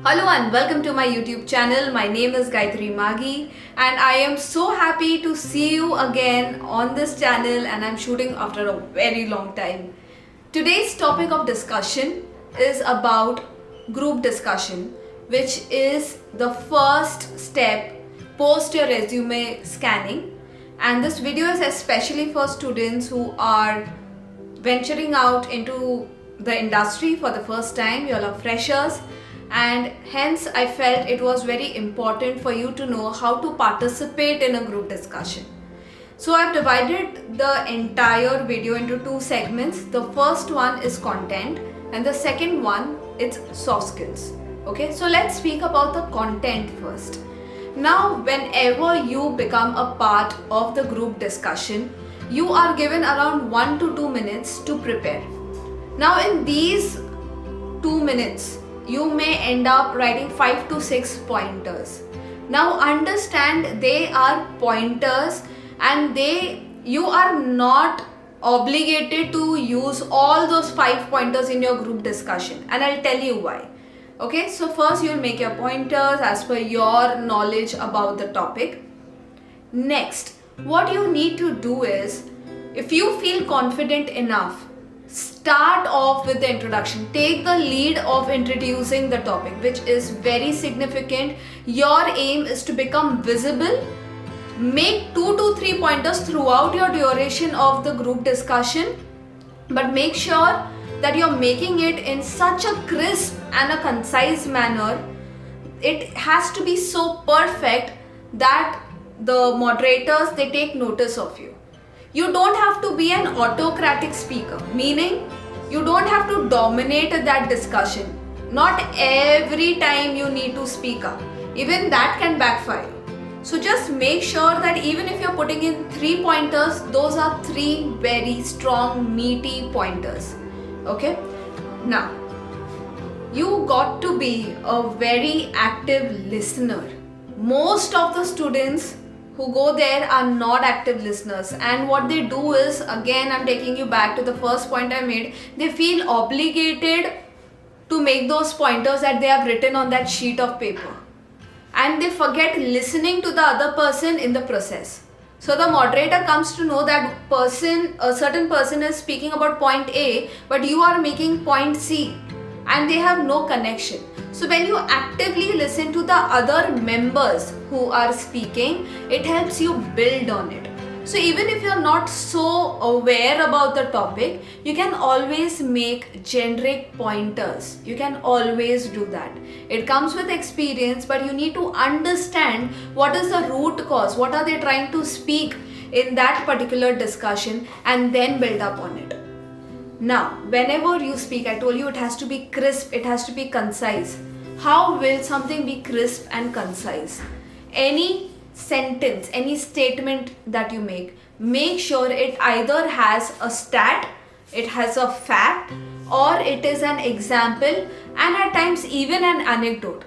Hello and welcome to my YouTube channel. My name is Gayatri Maghi and I am so happy to see you again on this channel, and I'm shooting after a very long time. Today's topic of discussion is about group discussion, which is the first step post your resume scanning. And this video is especially for students who are venturing out into the industry for the first time. You all are freshers, and hence I felt it was very important for you to know how to participate in a group discussion. So I've divided the entire video into two segments. The first one is content and the second one is soft skills. Okay, so let's speak about the content first. Now, whenever you become a part of the group discussion, you are given around 1 to 2 minutes to prepare. Now, in these 2 minutes, you may end up writing 5 to 6 pointers. Now, understand they are pointers and you are not obligated to use all those 5 pointers in your group discussion, and I'll tell you why. Okay, so first you'll make your pointers as per your knowledge about the topic. Next, what you need to do is, if you feel confident enough, start off with the introduction. Take the lead of introducing the topic, which is very significant. Your aim is to become visible. Make 2 to 3 pointers throughout your duration of the group discussion, but make sure that you're making it in such a crisp and a concise manner. It has to be so perfect that the moderators, they take notice of you. You don't have to be an autocratic speaker, meaning you don't have to dominate that discussion. Not every time you need to speak up. Even that can backfire. So just make sure that even if you're putting in 3 pointers, those are 3 very strong, meaty pointers. Okay? Now, you got to be a very active listener. Most of the students who go there are not active listeners, and what they do is, again I'm taking you back to the first point I made, they feel obligated to make those pointers that they have written on that sheet of paper, and they forget listening to the other person in the process. So the moderator comes to know that a certain person is speaking about point A, but you are making point C, and they have no connection. So when you actively listen to the other members who are speaking, it helps you build on it. So even if you're not so aware about the topic, you can always make generic pointers. You can always do that. It comes with experience, but you need to understand what is the root cause, what are they trying to speak in that particular discussion, and then build up on it. Now, whenever you speak, I told you it has to be crisp, it has to be concise. How will something be crisp and concise? Any sentence, any statement that you make sure it either has a stat, it has a fact, or it is an example, and at times even an anecdote.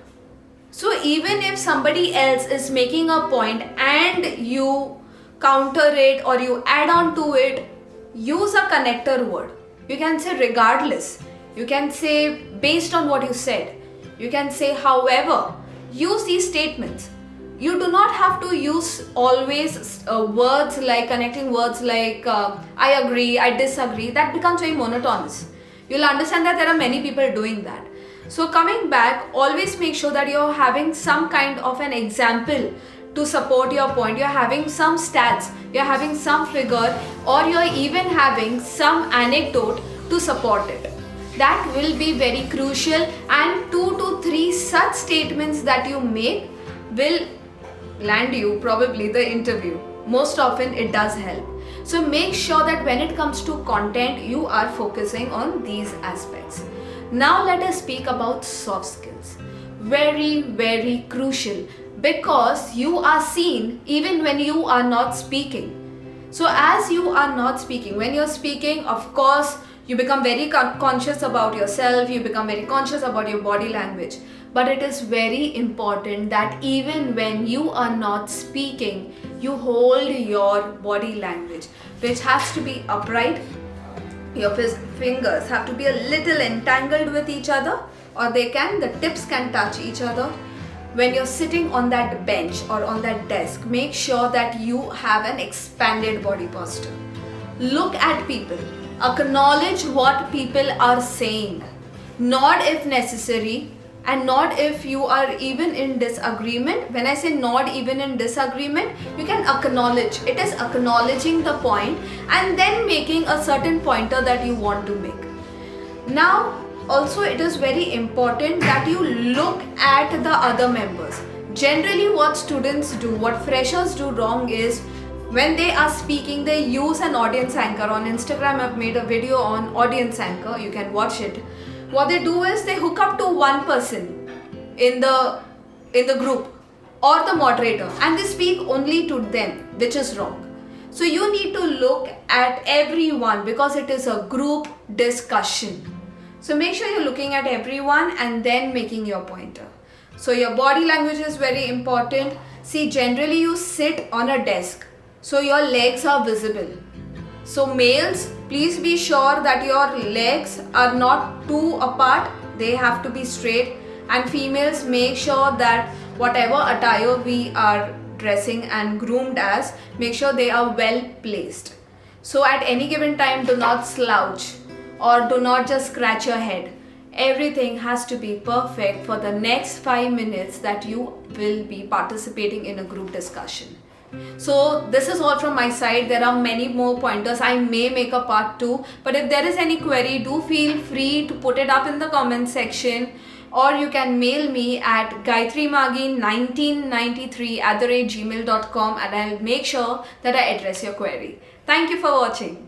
So even if somebody else is making a point and you counter it or you add on to it, use a connector word. You can say regardless. You can say based on what you said. You can say however. Use these statements. You do not have to use always words like connecting words like I agree, I disagree. That becomes very monotonous. You'll understand that there are many people doing that. So coming back, always make sure that you're having some kind of an example to support your point. You're having some stats, you're having some figure, or you're even having some anecdote to support it. That will be very crucial, and 2 to 3 such statements that you make will land you probably the interview. Most often it does help. So make sure that when it comes to content, you are focusing on these aspects. Now let us speak about soft skills. Very, very crucial, because you are seen even when you are not speaking. So as you are not speaking, when you're speaking, of course, you become very conscious about yourself, you become very conscious about your body language. But it is very important that even when you are not speaking, you hold your body language, which has to be upright. Your fingers have to be a little entangled with each other. or the tips can touch each other. When you're sitting on that bench or on that desk, make sure that you have an expanded body posture. Look at people, acknowledge what people are saying, nod if necessary, and nod if you are even in disagreement. When I say nod even in disagreement, you can acknowledge. It is acknowledging the point and then making a certain pointer that you want to make. Now, also it is very important that you look at the other members. Generally what students do, what freshers do wrong is, when they are speaking, they use an audience anchor. On Instagram, I've made a video on audience anchor. You can watch it. What they do is they hook up to one person in the group or the moderator, and they speak only to them, which is wrong. So you need to look at everyone because it is a group discussion. So make sure you're looking at everyone and then making your pointer. So your body language is very important. See, generally you sit on a desk, so your legs are visible. So males, please be sure that your legs are not too apart. They have to be straight. And females, make sure that whatever attire we are dressing and groomed as, make sure they are well placed. So at any given time, do not slouch or do not just scratch your head. Everything has to be perfect for the next 5 minutes that you will be participating in a group discussion. So this is all from my side. There are many more pointers. I may make a part 2, but if there is any query, do feel free to put it up in the comment section, or you can mail me at gayatrimagi1993@gmail.com, and I'll make sure that I address your query. Thank you for watching.